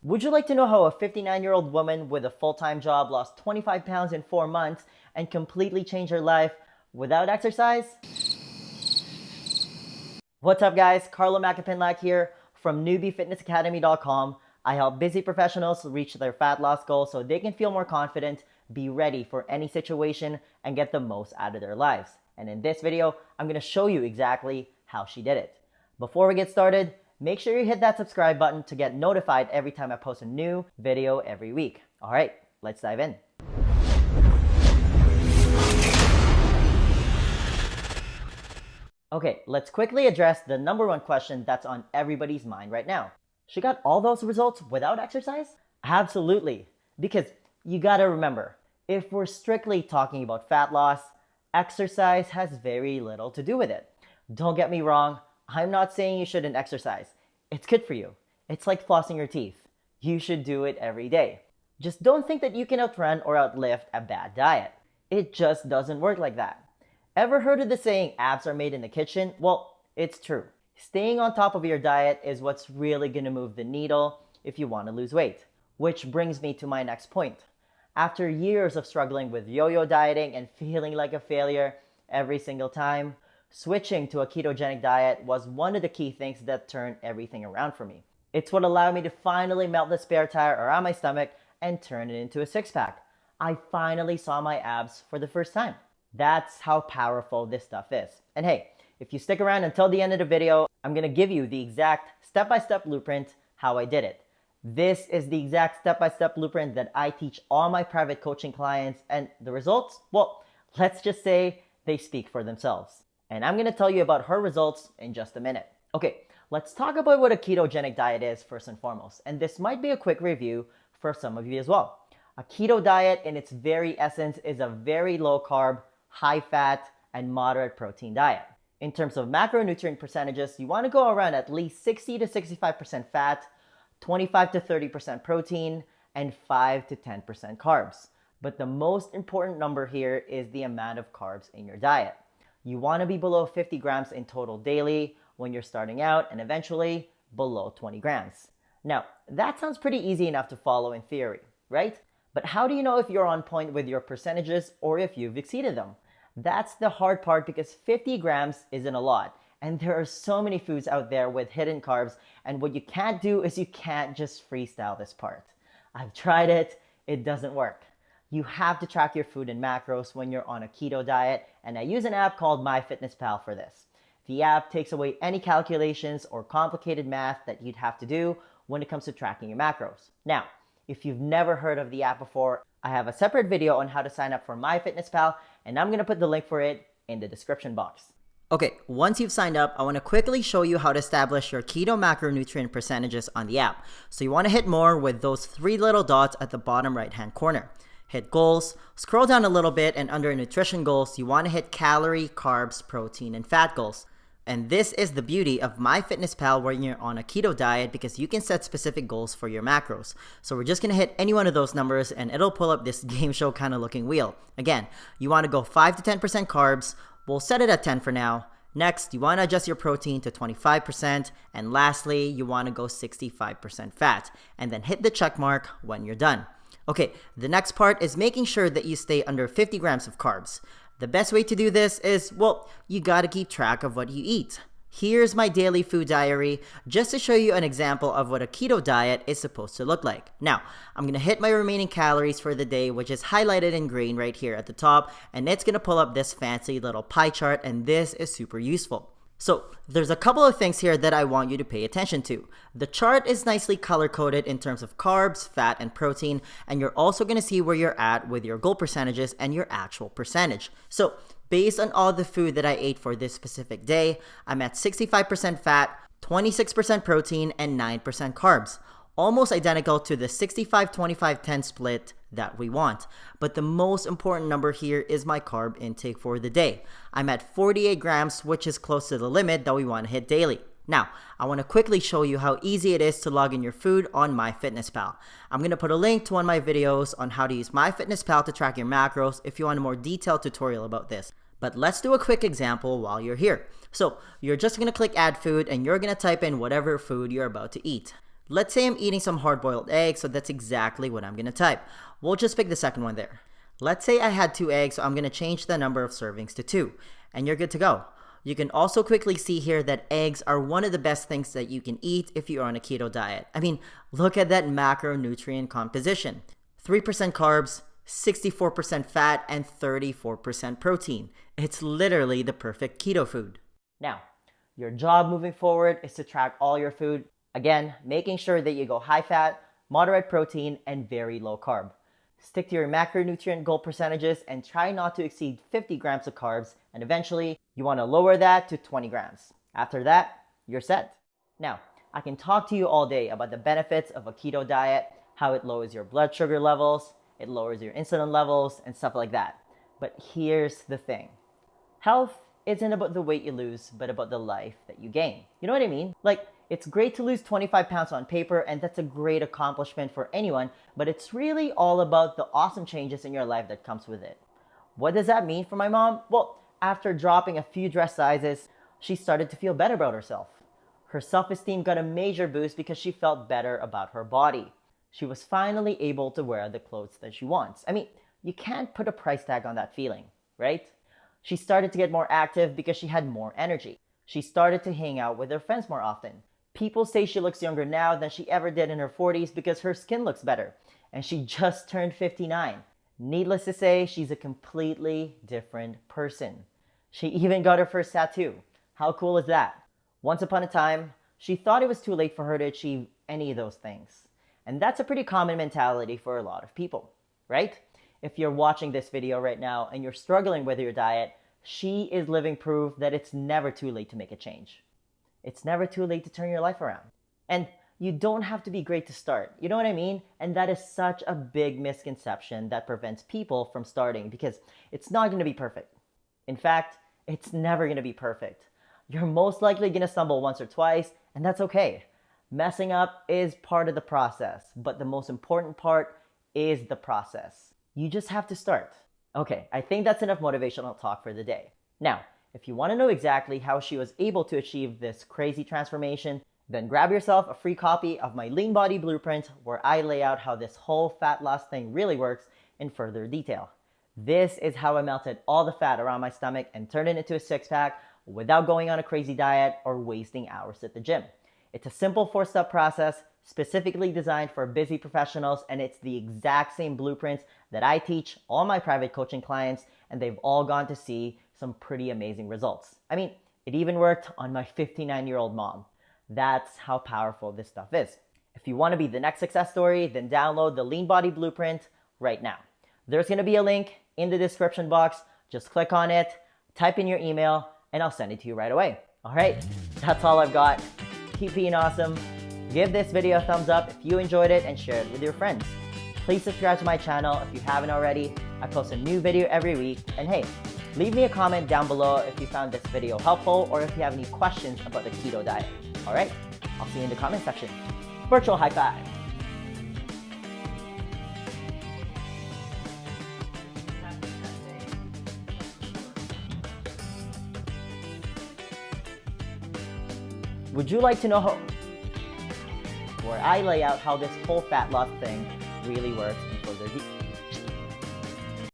Would you like to know how a 59-year-old woman with a full-time job lost 25 pounds in 4 months and completely changed her life without exercise? What's up guys, Carlo Macapinlac here from newbiefitnessacademy.com. I help busy professionals reach their fat loss goals so they can feel more confident, be ready for any situation, and get the most out of their lives. And in this video, I'm going to show you exactly how she did it. Before we get started, make sure you hit that subscribe button to get notified every time I post a new video every week. All right, let's dive in. Okay, let's quickly address the number one question that's on everybody's mind right now. She got all those results without exercise? Absolutely, because you gotta remember, if we're strictly talking about fat loss, exercise has very little to do with it. Don't get me wrong, I'm not saying you shouldn't exercise. It's good for you. It's like flossing your teeth. You should do it every day. Just don't think that you can outrun or outlift a bad diet. It just doesn't work like that. Ever heard of the saying, abs are made in the kitchen? Well, it's true. Staying on top of your diet is what's really gonna move the needle if you wanna lose weight. Which brings me to my next point. After years of struggling with yo-yo dieting and feeling like a failure every single time, switching to a ketogenic diet was one of the key things that turned everything around for me. It's what allowed me to finally melt the spare tire around my stomach and turn it into a six-pack. I finally saw my abs for the first time. That's how powerful this stuff is. And hey, if you stick around until the end of the video, I'm gonna give you the exact step-by-step blueprint how I did it. This is the exact step-by-step blueprint that I teach all my private coaching clients, and the results, well, let's just say they speak for themselves. And I'm gonna tell you about her results in just a minute. Okay, let's talk about what a ketogenic diet is first and foremost. And this might be a quick review for some of you as well. A keto diet in its very essence is a very low carb, high fat, and moderate protein diet. In terms of macronutrient percentages, you wanna go around at least 60 to 65% fat, 25 to 30% protein, and 5 to 10% carbs. But the most important number here is the amount of carbs in your diet. You want to be below 50 grams in total daily when you're starting out, and eventually below 20 grams. Now, that sounds pretty easy enough to follow in theory, right? But how do you know if you're on point with your percentages or if you've exceeded them? That's the hard part because 50 grams isn't a lot. And there are so many foods out there with hidden carbs, and what you can't do is you can't just freestyle this part. I've tried it, it doesn't work. You have to track your food and macros when you're on a keto diet, and I use an app called MyFitnessPal for this. The app takes away any calculations or complicated math that you'd have to do when it comes to tracking your macros. Now, if you've never heard of the app before, I have a separate video on how to sign up for MyFitnessPal, and I'm gonna put the link for it in the description box. Okay, once you've signed up, I want to quickly show you how to establish your keto macronutrient percentages on the app. So you want to hit more with those three little dots at the bottom right hand corner. Hit goals, scroll down a little bit, and under nutrition goals, you want to hit calorie, carbs, protein, and fat goals. And this is the beauty of MyFitnessPal when you're on a keto diet because you can set specific goals for your macros. So we're just going to hit any one of those numbers and it'll pull up this game show kind of looking wheel. Again, you want to go 5 to 10% carbs. We'll set it at 10 for now. Next, you want to adjust your protein to 25%. And lastly, you want to go 65% fat. And then hit the check mark when you're done. Okay, the next part is making sure that you stay under 50 grams of carbs. The best way to do this is, well, you gotta keep track of what you eat. Here's my daily food diary, just to show you an example of what a keto diet is supposed to look like. Now, I'm gonna hit my remaining calories for the day, which is highlighted in green right here at the top, and it's gonna pull up this fancy little pie chart, and this is super useful. So there's a couple of things here that I want you to pay attention to. The chart is nicely color-coded in terms of carbs, fat, and protein, and you're also going to see where you're at with your goal percentages and your actual percentage. So based on all the food that I ate for this specific day, I'm at 65% fat, 26% protein, and 9% carbs. Almost identical to the 65-25-10 split that we want. But the most important number here is my carb intake for the day. I'm at 48 grams, which is close to the limit that we want to hit daily. Now, I want to quickly show you how easy it is to log in your food on MyFitnessPal. I'm going to put a link to one of my videos on how to use MyFitnessPal to track your macros if you want a more detailed tutorial about this. But let's do a quick example while you're here. So you're just going to click add food and you're going to type in whatever food you're about to eat. Let's say I'm eating some hard-boiled eggs, so that's exactly what I'm going to type. We'll just pick the second one there. Let's say I had 2 eggs, so I'm going to change the number of servings to 2, and you're good to go. You can also quickly see here that eggs are one of the best things that you can eat if you're on a keto diet. I mean, look at that macronutrient composition. 3% carbs, 64% fat, and 34% protein. It's literally the perfect keto food. Now, your job moving forward is to track all your food. Again, making sure that you go high fat, moderate protein, and very low carb. Stick to your macronutrient goal percentages and try not to exceed 50 grams of carbs, and eventually you want to lower that to 20 grams. After that, you're set. Now, I can talk to you all day about the benefits of a keto diet, how it lowers your blood sugar levels, it lowers your insulin levels, and stuff like that. But here's the thing. Health isn't about the weight you lose, but about the life that you gain. You know what I mean? Like, it's great to lose 25 pounds on paper, and that's a great accomplishment for anyone, but it's really all about the awesome changes in your life that comes with it. What does that mean for my mom? Well, after dropping a few dress sizes, she started to feel better about herself. Her self-esteem got a major boost because she felt better about her body. She was finally able to wear the clothes that she wants. I mean, you can't put a price tag on that feeling, right? She started to get more active because she had more energy. She started to hang out with her friends more often. People say she looks younger now than she ever did in her 40s because her skin looks better. And she just turned 59. Needless to say, she's a completely different person. She even got her first tattoo. How cool is that? Once upon a time, she thought it was too late for her to achieve any of those things. And that's a pretty common mentality for a lot of people, right? If you're watching this video right now and you're struggling with your diet, she is living proof that it's never too late to make a change. It's never too late to turn your life around. And you don't have to be great to start. You know what I mean? And that is such a big misconception that prevents people from starting because it's not going to be perfect. In fact, it's never going to be perfect. You're most likely going to stumble once or twice, and that's okay. Messing up is part of the process, but the most important part is the process. You just have to start. Okay, I think that's enough motivational talk for the day. Now, if you want to know exactly how she was able to achieve this crazy transformation, then grab yourself a free copy of my Lean Body Blueprint where I lay out how this whole fat loss thing really works in further detail. This is how I melted all the fat around my stomach and turned it into a six-pack without going on a crazy diet or wasting hours at the gym. It's a simple 4-step process specifically designed for busy professionals, and it's the exact same blueprints that I teach all my private coaching clients, and they've all gone to see some pretty amazing results. I mean, it even worked on my 59-year-old mom. That's how powerful this stuff is. If you want to be the next success story, then download the Lean Body Blueprint right now. There's going to be a link in the description box. Just click on it, type in your email, and I'll send it to you right away. All right, that's all I've got. Keep being awesome. Give this video a thumbs up if you enjoyed it and share it with your friends. Please subscribe to my channel if you haven't already. I post a new video every week. And hey, leave me a comment down below if you found this video helpful or if you have any questions about the keto diet. All right, I'll see you in the comment section. Virtual high five. Would you like to know how, where I lay out how this whole fat loss thing really works in further detail?